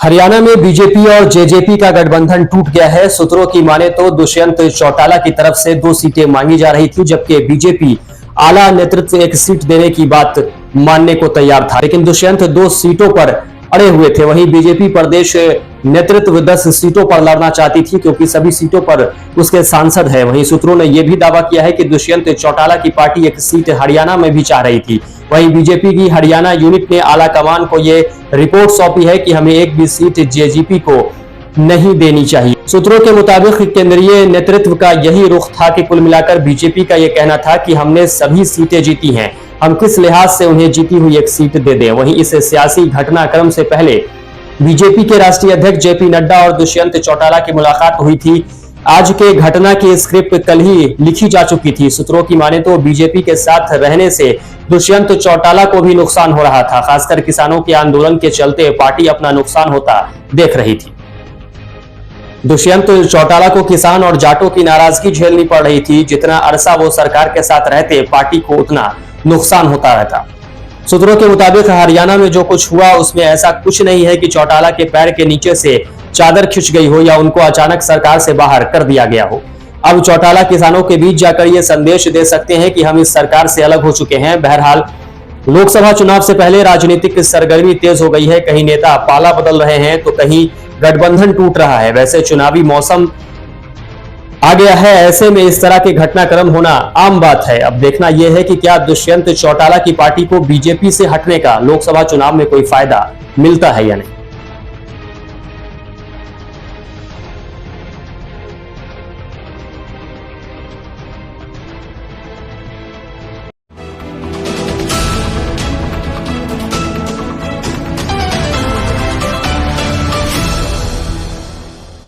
हरियाणा में बीजेपी और जेजेपी का गठबंधन टूट गया है। सूत्रों की माने तो दुष्यंत चौटाला की तरफ से 2 सीटें मांगी जा रही थी, जबकि बीजेपी आला नेतृत्व 1 सीट देने की बात मानने को तैयार था, लेकिन दुष्यंत 2 सीटों पर अड़े हुए थे। वहीं बीजेपी प्रदेश नेतृत्व 10 सीटों पर लड़ना चाहती थी, क्योंकि सभी सीटों पर उसके सांसद हैं। वहीं सूत्रों ने यह भी दावा किया है कि दुष्यंत चौटाला की पार्टी 1 सीट हरियाणा में भी चाह रही थी। वहीं बीजेपी की हरियाणा यूनिट ने आला कमान को ये रिपोर्ट सौंपी है कि हमें एक भी सीट जेजेपी को नहीं देनी चाहिए। सूत्रों के मुताबिक केंद्रीय नेतृत्व का यही रुख था कि कुल मिलाकर बीजेपी का यह कहना था कि हमने सभी सीटें जीती हैं, हम किस लिहाज से उन्हें जीती हुई 1 सीट दे दें। वहीं इस सियासी घटनाक्रम से पहले बीजेपी के राष्ट्रीय अध्यक्ष जेपी नड्डा और दुष्यंत चौटाला की मुलाकात हुई थी। आज के घटना की स्क्रिप्ट कल ही लिखी जा चुकी थी। सूत्रों की माने तो बीजेपी के साथ रहने से दुष्यंत चौटाला को भी नुकसान हो रहा था। खासकर किसानों के आंदोलन के चलते पार्टी अपना नुकसान होता देख रही थी। दुष्यंत चौटाला को किसान और जाटों की नाराजगी झेलनी पड़ रही थी। जितना अरसा वो सरकार के साथ रहते, पार्टी को उतना नुकसान होता रहता। सूत्रों के मुताबिक हरियाणा में जो कुछ हुआ उसमें ऐसा कुछ नहीं है कि चौटाला के पैर के नीचे से चादर खिंच गई हो या उनको अचानक सरकार से बाहर कर दिया गया हो। अब चौटाला किसानों के बीच जाकर ये संदेश दे सकते हैं कि हम इस सरकार से अलग हो चुके हैं। बहरहाल लोकसभा चुनाव से पहले राजनीतिक सरगर्मी तेज हो गई है। कहीं नेता पाला बदल रहे हैं तो कहीं गठबंधन टूट रहा है। वैसे चुनावी मौसम आ गया है, ऐसे में इस तरह के घटनाक्रम होना आम बात है। अब देखना यह है कि क्या दुष्यंत चौटाला की पार्टी को बीजेपी से हटने का लोकसभा चुनाव में कोई फायदा मिलता है या नहीं।